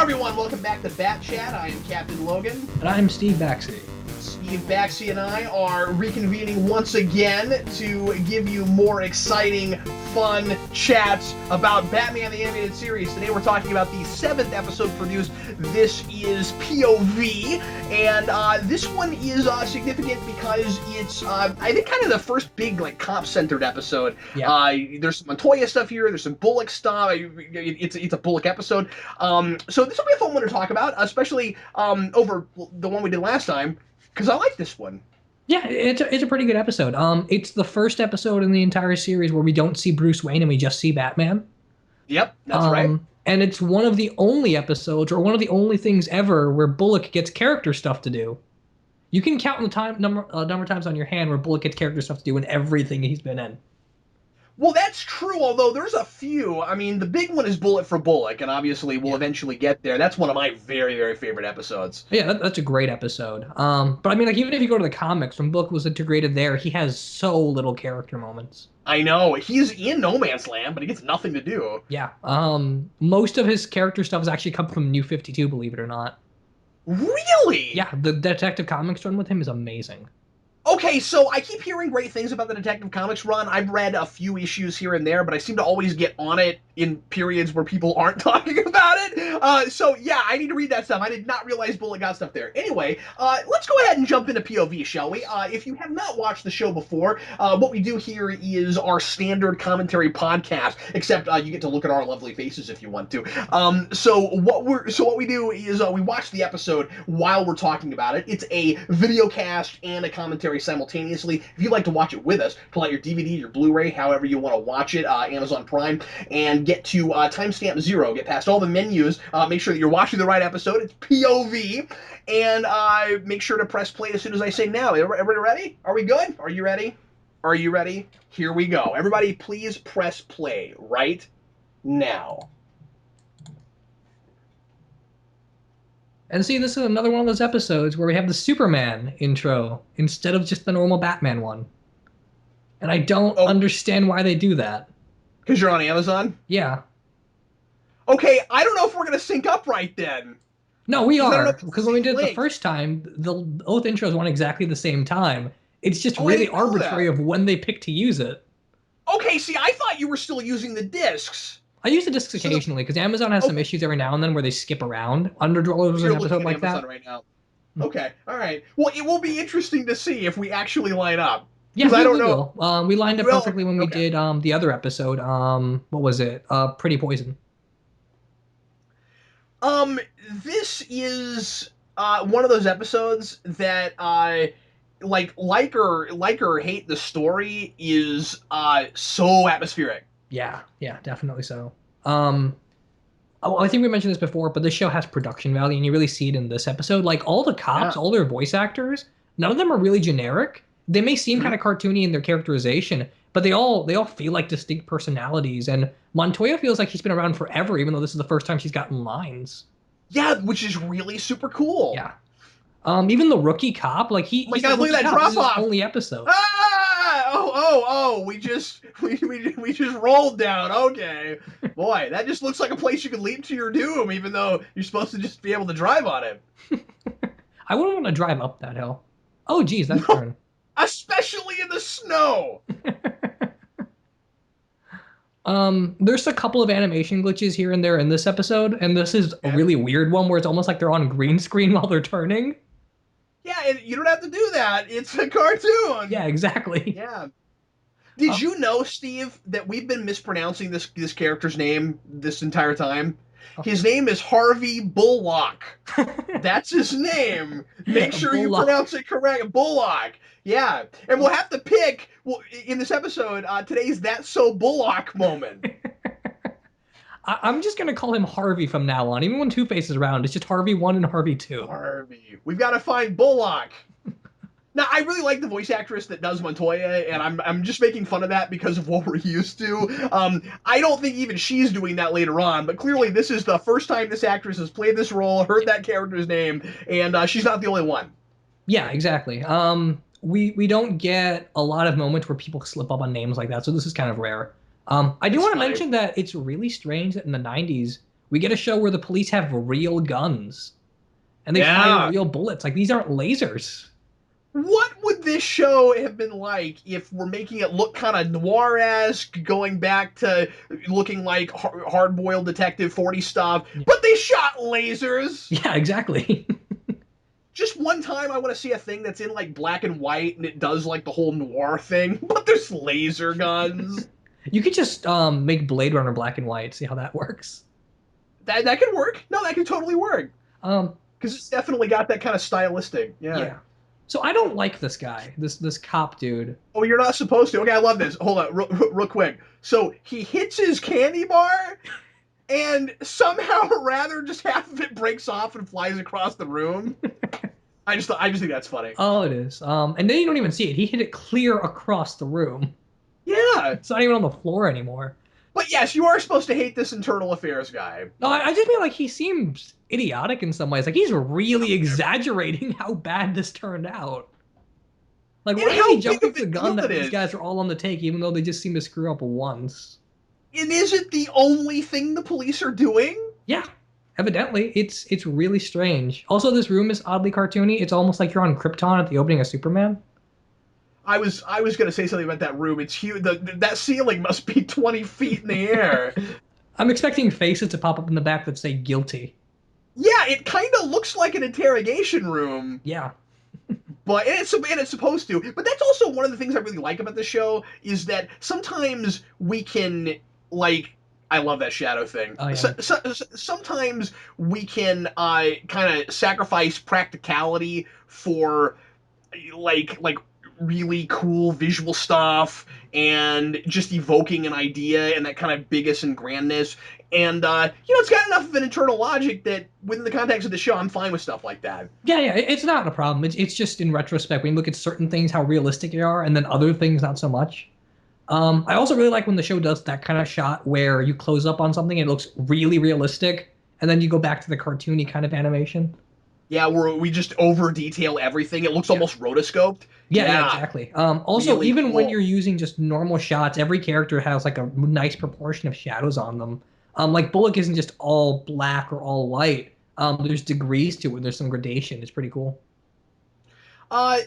everyone, welcome back to Bat Chat. I am Captain Logan. And I'm Steve Baxi. Steve Baxi and I are reconvening once again to give you more exciting, fun chats about Batman the Animated Series. Today we're talking about the 7th episode produced. This is P.O.V. And this one is significant because it's, I think, kind of the first big, cop-centered episode. Yeah. There's some Montoya stuff here, there's some Bullock stuff. It's a Bullock episode. So this will be a fun one to talk about, especially over the one we did last time. Because I like this one. Yeah, it's a pretty good episode. It's the first episode in the entire series where we don't see Bruce Wayne and we just see Batman. Yep, that's right. And it's one of the only episodes, or one of the only things ever, where Bullock gets character stuff to do. You can count the number of times on your hand where Bullock gets character stuff to do in everything he's been in. Well, that's true, although there's a few. I mean, the big one is Bullet for Bullock, and obviously we'll eventually get there. That's one of my very, very favorite episodes. Yeah, that's a great episode. But I mean, even if you go to the comics, when Bullock was integrated there, he has so little character moments. I know. He's in No Man's Land, but he gets nothing to do. Yeah. Most of his character stuff has actually come from New 52, believe it or not. Really? Yeah, the Detective Comics run with him is amazing. Okay, so I keep hearing great things about the Detective Comics run. I've read a few issues here and there, but I seem to always get on it in periods where people aren't talking about it. So yeah, I need to read that stuff. I did not realize Bullet got stuff there. Anyway, let's go ahead and jump into POV, shall we? If you have not watched the show before, what we do here is our standard commentary podcast, except you get to look at our lovely faces if you want to. So what we do is we watch the episode while we're talking about it. It's a video cast and a commentary simultaneously. If you'd like to watch it with us, pull out your DVD, your Blu-ray, however you want to watch it, Amazon Prime, and get to timestamp 0. Get past all the menus. Make sure that you're watching the right episode. It's POV. And make sure to press play as soon as I say now. Everybody ready? Are we good? Are you ready? Are you ready? Here we go. Everybody, please press play right now. And see, this is another one of those episodes where we have the Superman intro instead of just the normal Batman one. And I don't understand why they do that. Because you're on Amazon? Yeah. Okay, I don't know if we're going to sync up right then. No, we are. Because when we did it the first time, both intros went exactly the same time. It's just really arbitrary of when they pick to use it. Okay, see, I thought you were still using the discs. I use the discs occasionally because Amazon has some issues every now and then where they skip around. Underdwellers was an episode like that. Right now. Okay, all right. Well, it will be interesting to see if we actually line up. Yeah, I don't know. We lined up perfectly when we did the other episode. What was it? Pretty Poison. This is one of those episodes that like or hate the story is so atmospheric. Yeah, definitely so. I think we mentioned this before, but this show has production value, and you really see it in this episode. Like, all the cops, all their voice actors, none of them are really generic. They may seem kind of cartoony in their characterization, but they all feel like distinct personalities. And Montoya feels like he's been around forever, even though this is the first time she's gotten lines. Yeah, which is really super cool. Yeah. Even the rookie cop, like he's look at that drop off. Only episode. We just rolled down. Okay, boy, that just looks like a place you could leap to your doom, even though you're supposed to just be able to drive on it. I wouldn't want to drive up that hill. Oh, geez, that's turn. Especially in the snow. There's a couple of animation glitches here and there in this episode, and this is a really weird one where it's almost like they're on green screen while they're turning. Yeah, and you don't have to do that. It's a cartoon. Yeah, exactly. Yeah. Did you know, Steve, that we've been mispronouncing this character's name this entire time? His name is Harvey Bullock. That's his name. Make sure you pronounce it correct. Bullock. Yeah. And we'll have to pick, in this episode, today's That's So Bullock moment. I'm just going to call him Harvey from now on. Even when Two-Face is around, it's just Harvey 1 and Harvey 2. Harvey. We've got to find Bullock. Now, I really like the voice actress that does Montoya, and I'm just making fun of that because of what we're used to. I don't think even she's doing that later on, but clearly this is the first time this actress has played this role, heard that character's name, and she's not the only one. Yeah, exactly. We don't get a lot of moments where people slip up on names like that, so this is kind of rare. I do want to mention that it's really strange that in the 90s, We get a show where the police have real guns and they fire Yeah. real bullets. Like these aren't lasers. What would this show have been like if we're making it look kind of noir-esque, going back to looking like hard-boiled Detective 40 stuff, Yeah, but they shot lasers? yeah, exactly. Just one time I want to see a thing that's in like black and white and it does like the whole noir thing, but there's laser guns. You could just make Blade Runner black and white, see how that works. That could work. No, that could totally work. Um, Because it's definitely got that kind of stylistic. Yeah. yeah. So I don't like this guy, this cop dude. Oh, you're not supposed to. Okay, I love this. Hold on, real quick. So he hits his candy bar, and somehow, rather, just half of it breaks off and flies across the room. I just think that's funny. Oh, it is. And then you don't even see it. He hit it clear across the room. Yeah, It's not even on the floor anymore. but yes, you are supposed to hate this internal affairs guy. No, I just mean like he seems idiotic in some ways. Like he's really exaggerating how bad this turned out. Like And why is how he big jumping of the a gun deal that it these is. guys are all on the take, even though they just seem to screw up once? And is it the only thing the police are doing? Yeah, evidently it's really strange. Also, this room is oddly cartoony. It's almost like you're on Krypton at the opening of Superman. I was gonna say something about that room. It's huge. That ceiling must be 20 feet in the air. I'm expecting faces to pop up in the back that say guilty. Yeah, it kind of looks like an interrogation room. Yeah. But and it's supposed to. But that's also one of the things I really like about the show is that sometimes we can like I love that shadow thing. Oh, yeah. Sometimes we can kind of sacrifice practicality for like really cool visual stuff and just evoking an idea and that kind of biggest and grandness. And it's got enough of an internal logic that within the context of the show, I'm fine with stuff like that. Yeah, yeah, it's not a problem. It's just in retrospect when you look at certain things how realistic they are, and then other things not so much. I also really like when the show does that kind of shot where you close up on something and it looks really realistic, and then you go back to the cartoony kind of animation. Yeah, where we just over detail everything. It looks almost rotoscoped. Yeah, exactly. Also, really even when cool. you're using just normal shots, every character has like a nice proportion of shadows on them. Like Bullock isn't just all black or all white. There's degrees to it. There's some gradation. It's pretty cool.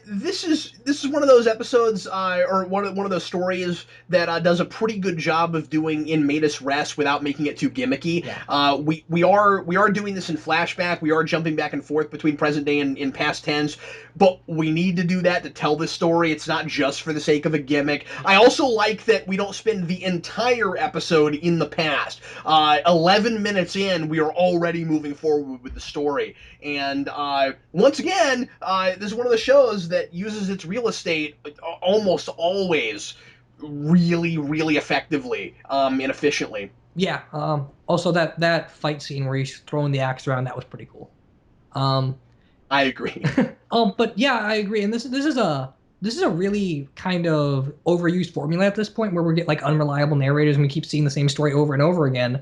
This is one of those episodes, or one of those stories that does a pretty good job of doing in Matus Rest without making it too gimmicky. Yeah. We are doing this in flashback. We are jumping back and forth between present day and in past tense, but we need to do that to tell this story. It's not just for the sake of a gimmick. I also like that we don't spend the entire episode in the past. 11 minutes in, we are already moving forward with the story, and once again, this is one of the shows that uses its real estate almost always really effectively and efficiently. Yeah. Also, that fight scene where he's throwing the axe around, that was pretty cool. Um, I agree. but yeah, I agree. And this is a really kind of overused formula at this point where we get like unreliable narrators and we keep seeing the same story over and over again.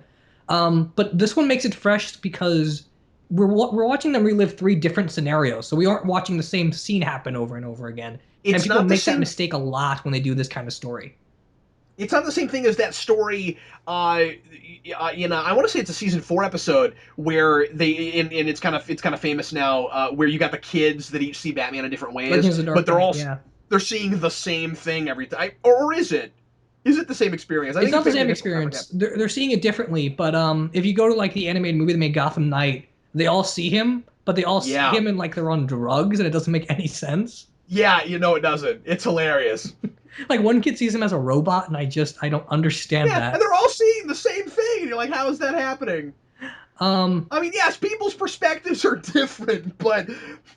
But this one makes it fresh because we're watching them relive three different scenarios, so we aren't watching the same scene happen over and over again. And It's people not the make that same. mistake a lot when they do this kind of story. It's not the same thing as that story. I want to say it's a season 4 episode where and it's kind of famous now. Where you got the kids that each see Batman in different ways, Legends of the Dark but they're Knight, all yeah. they're seeing the same thing every time. Or is it? Is it the same experience? I It's think not the maybe same a different kind of experience. They're seeing it differently, but if you go to like the animated movie that made Gotham Knight, they all see him, but they all see Yeah. him and like they're on drugs, and it doesn't make any sense. Yeah, it doesn't. It's hilarious. Like one kid sees him as a robot, and I don't understand Yeah, that. and they're all seeing the same thing, and you're like, how is that happening? I mean, yes, people's perspectives are different, but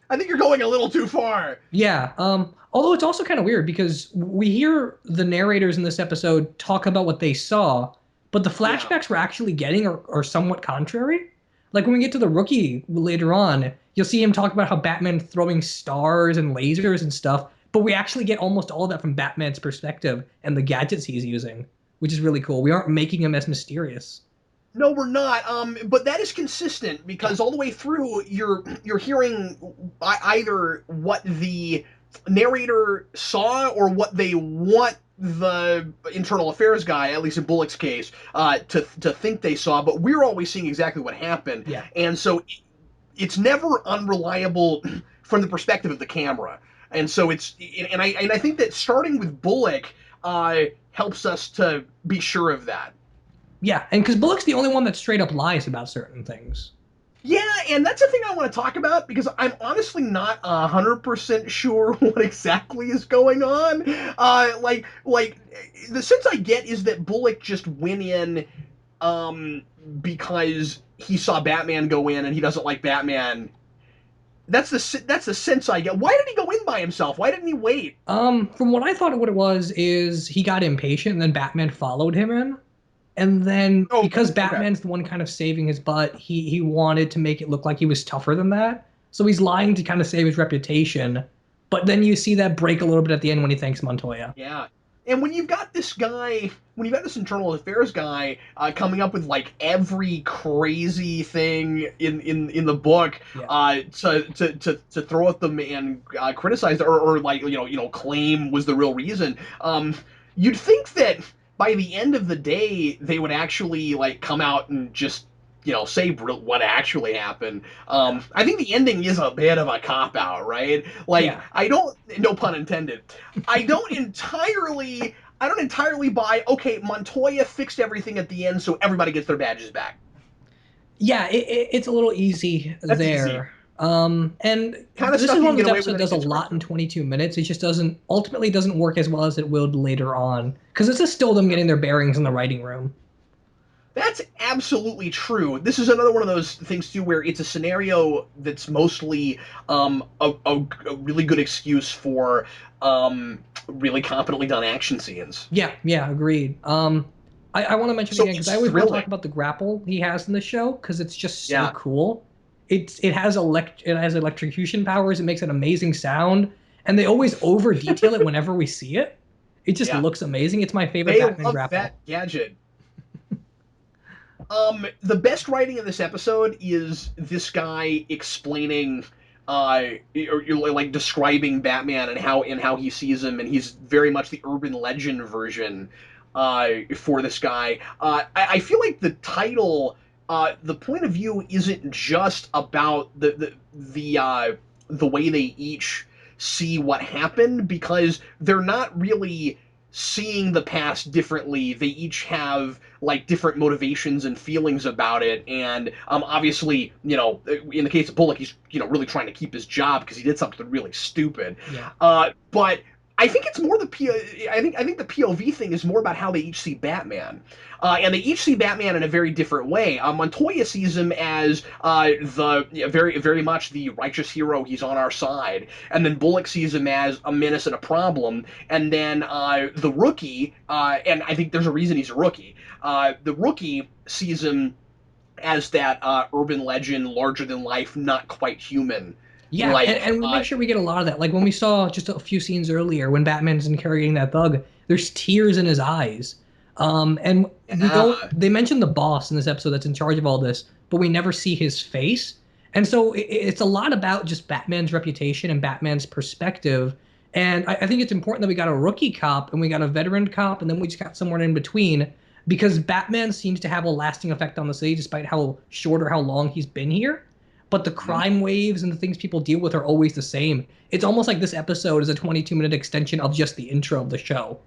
I think you're going a little too far. Yeah. Although it's also kind of weird because we hear the narrators in this episode talk about what they saw, but the flashbacks we're actually getting are somewhat contrary. Like when we get to the rookie later on, you'll see him talk about how Batman throwing stars and lasers and stuff, but we actually get almost all of that from Batman's perspective and the gadgets he's using, which is really cool. We aren't making him as mysterious. No, we're not. But that is consistent because all the way through, you're hearing either what the narrator saw or what they want the internal affairs guy, at least in Bullock's case, to think they saw, but we're always seeing exactly what happened. Yeah. And so it's never unreliable from the perspective of the camera. And so I think that starting with Bullock helps us to be sure of that. Yeah, and because Bullock's the only one that straight up lies about certain things. Yeah, and that's the thing I want to talk about because I'm honestly not 100% sure what exactly is going on. The sense I get is that Bullock just went in um, because he saw Batman go in and he doesn't like Batman. That's the sense I get. Why did he go in by himself? Why didn't he wait? From what I thought, what it was is he got impatient, and then Batman followed him in. And then Oh, because okay. Batman's the one kind of saving his butt, he wanted to make it look like he was tougher than that. So he's lying to kind of save his reputation. But then you see that break a little bit at the end when he thanks Montoya. Yeah. And when you've got this guy, when you've got this internal affairs guy coming up with like every crazy thing in the book Yeah. to throw at them and criticize or like claim was the real reason, you'd think that by the end of the day they would actually like come out and just say what actually happened. I think the ending is a bit of a cop out, right? Like Yeah. I don't, no pun intended. I don't entirely buy. Okay, Montoya fixed everything at the end, so everybody gets their badges back. Yeah, it's a little easy That's easy. there. And Kind of this stuff is you one can of get those away episodes with that in a does a kid's lot in cartoon. 22 minutes. It just doesn't work as well as it will later on. Because this is still them getting their bearings in the writing room. That's absolutely true. This is another one of those things too, where it's a scenario that's mostly a really good excuse for really competently done action scenes. Yeah, agreed. I want to mention So again because I it's always want to talk thrilling. about the grapple he has in the show because it's just so Yeah, cool. It has electrocution powers. It makes an amazing sound, and they always over detail it whenever we see it. It just yeah. looks amazing. It's my favorite They Batman love grapple. that gadget. The best writing in this episode is this guy explaining, or like describing Batman and how he sees him, and he's very much the urban legend version, for this guy. I feel like the title, the point of view isn't just about the way they each see what happened because they're not really seeing the past differently. They each have like different motivations and feelings about it. And obviously, in the case of Bullock, he's really trying to keep his job because he did something really stupid. Yeah. But I think it's more I think the POV thing is more about how they each see Batman, and they each see Batman in a very different way. Montoya sees him as very very much the righteous hero. He's on our side, and then Bullock sees him as a menace and a problem. And then the rookie, and I think there's a reason he's a rookie. The rookie sees him as that urban legend, larger than life, not quite human. Yeah, Like, and we make sure we get a lot of that. Like when we saw just a few scenes earlier when Batman's interrogating that thug, there's tears in his eyes. And we don't. yeah, They mentioned the boss in this episode that's in charge of all this, but we never see his face. And so it's a lot about just Batman's reputation and Batman's perspective. And I think it's important that we got a rookie cop and we got a veteran cop, and then we just got someone in between because Batman seems to have a lasting effect on the city despite how short or how long he's been here, but the mhm. crime waves and the things people deal with are always the same. It's almost like this episode is a 22-minute extension of just the intro of the show.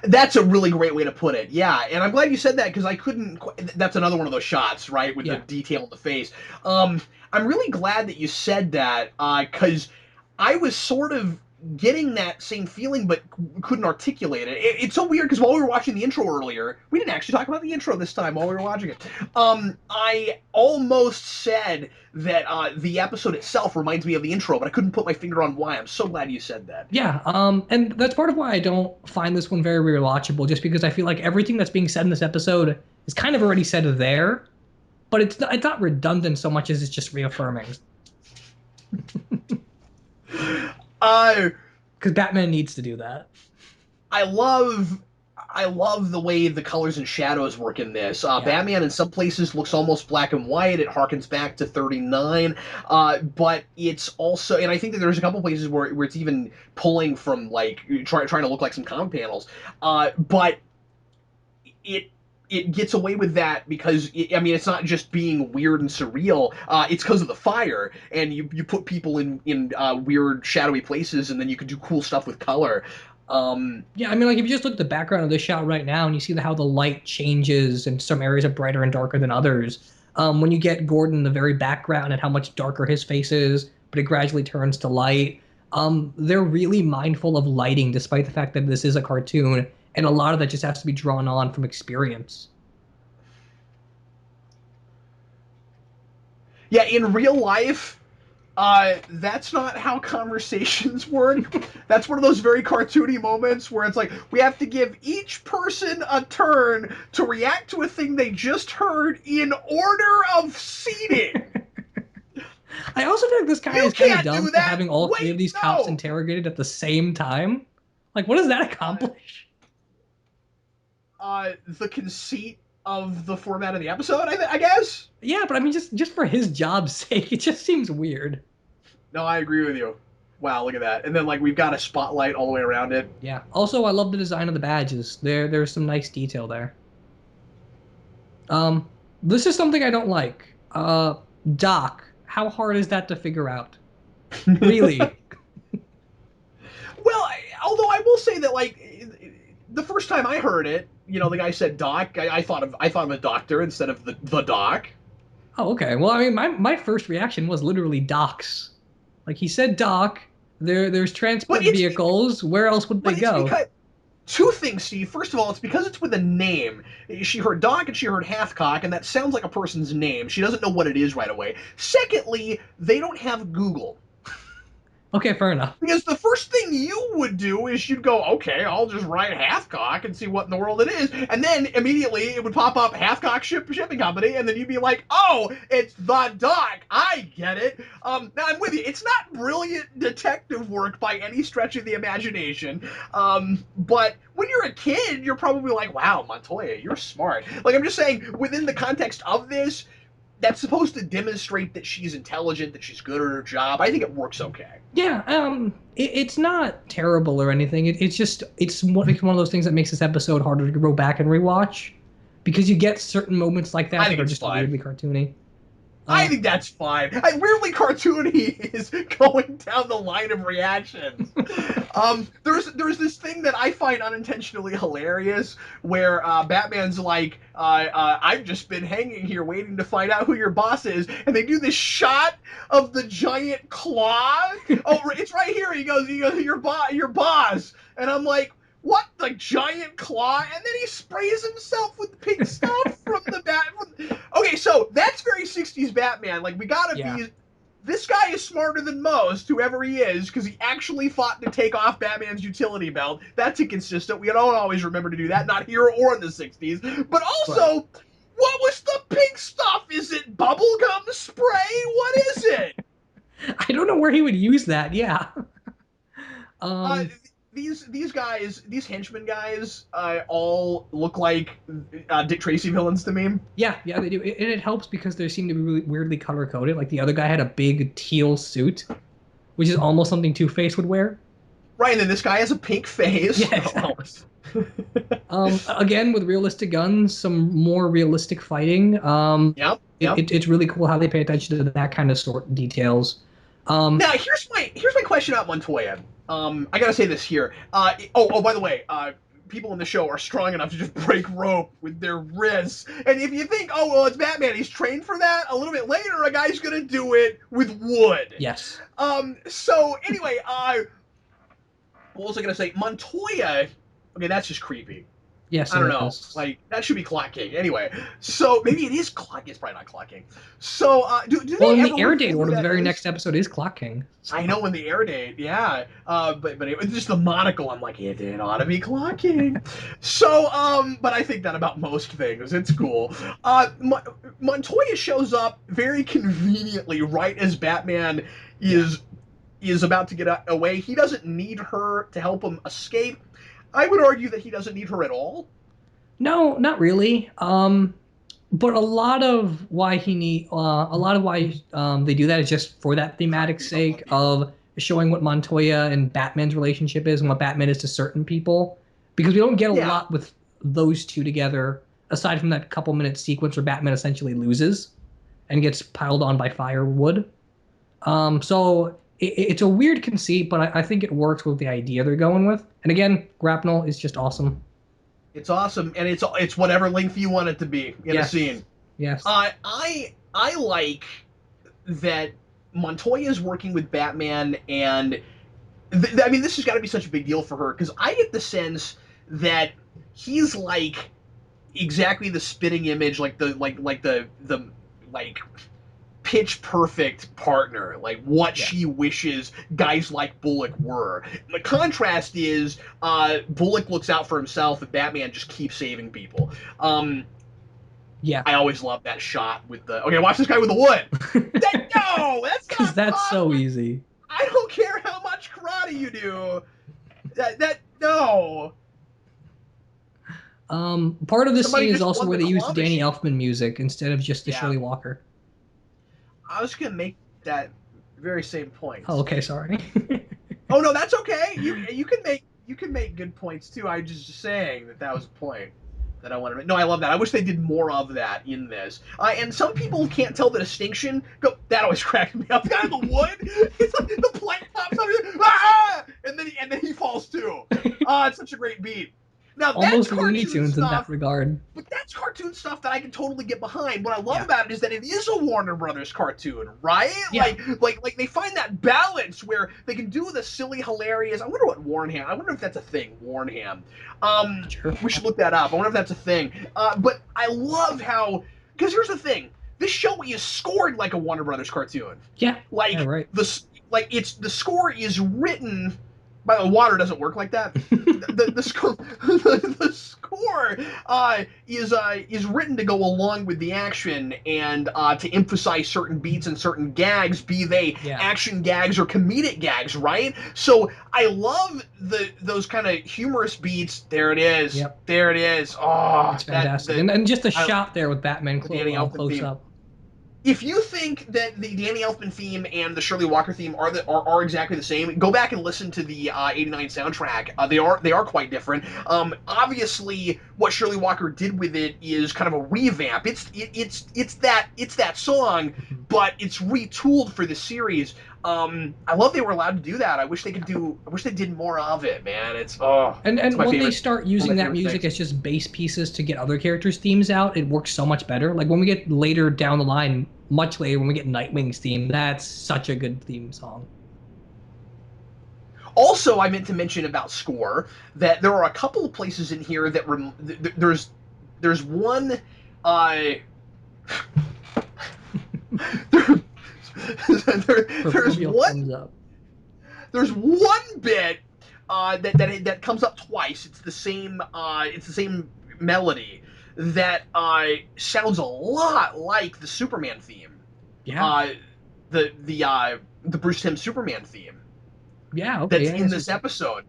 That's a really great way to put it. Yeah, and I'm glad you said that because I couldn't. That's another one of those shots, right, with the Yeah. detail in the face. I'm really glad that you said that because I was sort of getting that same feeling but couldn't articulate it. It's so weird because while we were watching the intro earlier, we didn't actually talk about the intro this time while we were watching it. I almost said that the episode itself reminds me of the intro, but I couldn't put my finger on why. I'm so glad you said that. Yeah, and that's part of why I don't find this one very rewatchable, just because I feel like everything that's being said in this episode is kind of already said there, but it's not redundant so much as it's just reaffirming. Uh, Because Batman needs to do that. I love I love the way the colors and shadows work in this. Yeah. Batman in some places looks almost black and white. It harkens back to 39. But it's also, and I think that there's a couple places where it's even pulling from like trying to look like some comic panels. But it it gets away with that because I mean it's not just being weird and surreal. It's because of the fire, and you put people in weird shadowy places, and then you can do cool stuff with color. Yeah, I mean, like if you just look at the background of this shot right now, and you see how the light changes, and some areas are brighter and darker than others. When you get Gordon in the very background and how much darker his face is, but it gradually turns to light. They're really mindful of lighting, despite the fact that this is a cartoon, and a lot of that just has to be drawn on from experience. Yeah, in real life, that's not how conversations work. That's one of those very cartoony moments where it's like we have to give each person a turn to react to a thing they just heard in order of seating. I also think this guy You is kind of can't dumb do for that. having all three of Wait, these cops no. interrogated at the same time. Like, what does that accomplish? The conceit of the format of the episode, I guess. Yeah, but I mean, just for his job's sake, it just seems weird. No, I agree with you. Wow, look at that. And then like we've got a spotlight all the way around it. Yeah. Also, I love the design of the badges. There's some nice detail there. This is something I don't like. Doc. How hard is that to figure out? Really? Well, although I will say that like the first time I heard it, the guy said doc. I thought of a doctor instead of the doc. Oh, okay. Well, I mean, my first reaction was literally docs. Like he said, doc. There's But transport it's vehicles. Where else would they but it's go? because two things, Steve. First of all, it's because it's with a name. She heard Doc and she heard Hathcock, and that sounds like a person's name. She doesn't know what it is right away. Secondly, they don't have Google. Okay, fair enough. Because the first thing you would do is you'd go, okay, I'll just write Halfcock and see what in the world it is. And then immediately it would pop up Halfcock Shipping Company, and then you'd be like, oh, it's the doc. I get it. Now I'm with you. It's not brilliant detective work by any stretch of the imagination. But when you're a kid, you're probably like, wow, Montoya, you're smart. Like, I'm just saying, within the context of this, that's supposed to demonstrate that she's intelligent, that she's good at her job. I think it works okay. Yeah, it's not terrible or anything. It's one of those things that makes this episode harder to go back and rewatch because you get certain moments like that I that think are it's just fine. weirdly cartoony. I think that's fine. Weirdly cartoony is going down the line of reactions. There's this thing that I find unintentionally hilarious where Batman's like, I've just been hanging here waiting to find out who your boss is, and they do this shot of the giant claw. Oh, it's right here. He goes, your boss, and I'm like, what, the giant claw? And then he sprays himself with pink stuff from the bat. Okay, so that's very 60s Batman. Like, we gotta Yeah. be. This guy is smarter than most, whoever he is, because he actually fought to take off Batman's utility belt. That's inconsistent. We don't always remember to do that, not here or in the 60s. But also, right. What was the pink stuff? Is it bubblegum spray? What is it? I don't know where he would use that. Yeah. These guys, these henchmen guys, all look like Dick Tracy villains to me. Yeah, they do. And it helps because they seem to be really weirdly color coded. Like the other guy had a big teal suit, which is almost something Two-Face would wear. Right, and then this guy has a pink face. Yeah, exactly. Again, with realistic guns, some more realistic fighting. Yep. It's really cool how they pay attention to that kind of sort of details. Now here's my question about Montoya. I gotta say this here. By the way, people in the show are strong enough to just break rope with their wrists. And if you think, oh well, it's Batman, he's trained for that. A little bit later, a guy's gonna do it with wood. Yes. So anyway, what was I gonna say? Montoya. Okay, that's just creepy. Yes, I don't know. Like, that should be Clock King. Anyway, so maybe it is Clock. It's probably not Clock King. So, do well, they in the air date order, the very next episode is Clock King. So. I know in the air date, yeah. But it was just the monocle. I'm like, it ought to be Clock King. So, but I think that about most things. It's cool. Montoya shows up very conveniently right as Batman is about to get away. He doesn't need her to help him escape. I would argue that he doesn't need her at all. No, not really. But a lot of why they do that is just for that thematic sake of showing what Montoya and Batman's relationship is and what Batman is to certain people, because we don't get a Yeah. lot with those two together aside from that couple minute sequence where Batman essentially loses and gets piled on by firewood. So it's a weird conceit, but I think it works with the idea they're going with. And again, grapnel is just awesome. It's awesome, and it's whatever length you want it to be in a Yes. scene. Yes. I like that Montoya is working with Batman, and I mean, this has got to be such a big deal for her because I get the sense that he's like exactly the spitting image, like the like pitch perfect partner, like what she wishes guys like Bullock were. And the contrast is Bullock looks out for himself and Batman just keeps saving people. Yeah. I always love that shot with the okay, watch this guy with the wood. No, that's because that's so easy. I don't care how much karate you do. That no. Part of the Somebody scene is just also won where the they use the claw Danny machine. Elfman music instead of just the Yeah. Shirley Walker. I was gonna make that very same point. Oh, okay, sorry. Oh no, that's okay. You can make good points too. I just saying that was a point that I wanted to make. No, I love that. I wish they did more of that in this. And some people can't tell the distinction. Go, that always cracked me up. The guy in the wood, it's like the plank pops up, ah! and then he falls too. It's such a great beat. Now Almost that's Looney cartoon Tunes in stuff, that regard. but that's cartoon stuff that I can totally get behind. What I love about it is that it is a Warner Brothers cartoon, right? Yeah. Like they find that balance where they can do the silly, hilarious. I wonder what Warnham. I wonder if that's a thing. Warnham. Sure. We should look that up. I wonder if that's a thing. But I love how because here's the thing. This show is scored like a Warner Brothers cartoon. Yeah. Like yeah, right. the score is written. By the water doesn't work like that. The score the score is written to go along with the action and to emphasize certain beats and certain gags, be they action gags or comedic gags, right? So I love those kind of humorous beats. There it is. Yep. There it is. Oh, it's fantastic. And just the shot there with Batman close up. If you think that the Danny Elfman theme and the Shirley Walker theme are exactly the same, go back and listen to the '89 soundtrack. They are quite different. Obviously, what Shirley Walker did with it is kind of a revamp. It's that song, but it's retooled for the series. I love they were allowed to do that. I wish they did more of it, man. It's and it's my when favorite, they start using that music as just bass pieces to get other characters' themes out, it works so much better. Like when we get later down the line, much later when we get Nightwing's theme, that's such a good theme song. Also, I meant to mention about score that there are a couple of places in here that there's one there's one bit that comes up twice. It's the same melody that sounds a lot like the Superman theme. Yeah. The Bruce Timm Superman theme. Yeah. Okay. That's in this episode.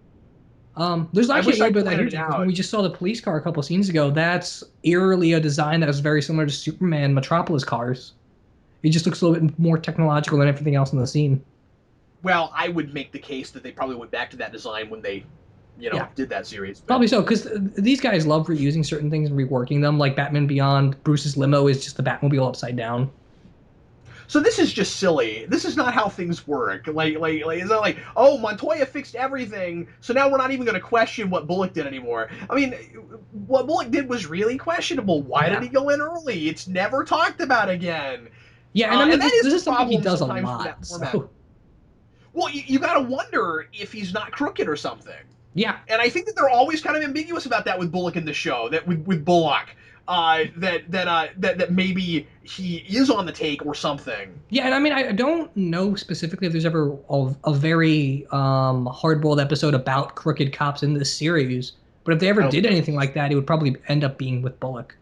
There's actually a little bit of that here because when we just saw the police car a couple scenes ago, that's eerily a design that was very similar to Superman Metropolis cars. It just looks a little bit more technological than everything else in the scene. Well, I would make the case that they probably went back to that design when they, did that series. But... Probably so, because these guys love reusing certain things and reworking them. Like Batman Beyond, Bruce's limo is just the Batmobile upside down. So this is just silly. This is not how things work. Like it's not like, oh, Montoya fixed everything, so now we're not even going to question what Bullock did anymore. I mean, what Bullock did was really questionable. Why did he go in early? It's never talked about again. Yeah, and I mean, this is something he does a lot. So. Well, you got to wonder if he's not crooked or something. Yeah. And I think that they're always kind of ambiguous about that with Bullock in the show, that with Bullock. That maybe he is on the take or something. Yeah, and I mean, I don't know specifically if there's ever a very hard-boiled episode about crooked cops in this series, but if they ever did anything like that, it would probably end up being with Bullock.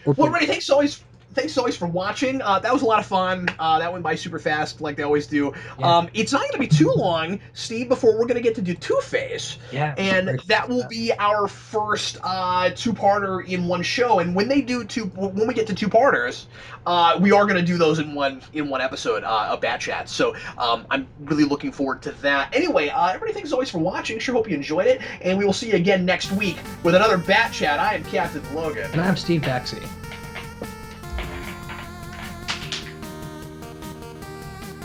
Well, everybody thinks always thanks as always for watching. That was a lot of fun. That went by super fast, like they always do. Yeah. It's not going to be too long, Steve, before we're going to get to do Two-Face. Yeah. And Very that excited will for be our first two-parter in one show. And when we get to two-parters, we are going to do those in one episode of Bat Chat. So I'm really looking forward to that. Anyway, everybody, thanks as always for watching. Sure hope you enjoyed it, and we will see you again next week with another Bat Chat. I am Captain Logan. And I'm Steve Baxi.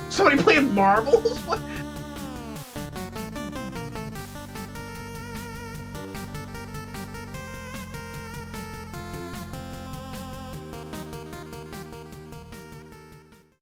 Somebody playing marbles? What?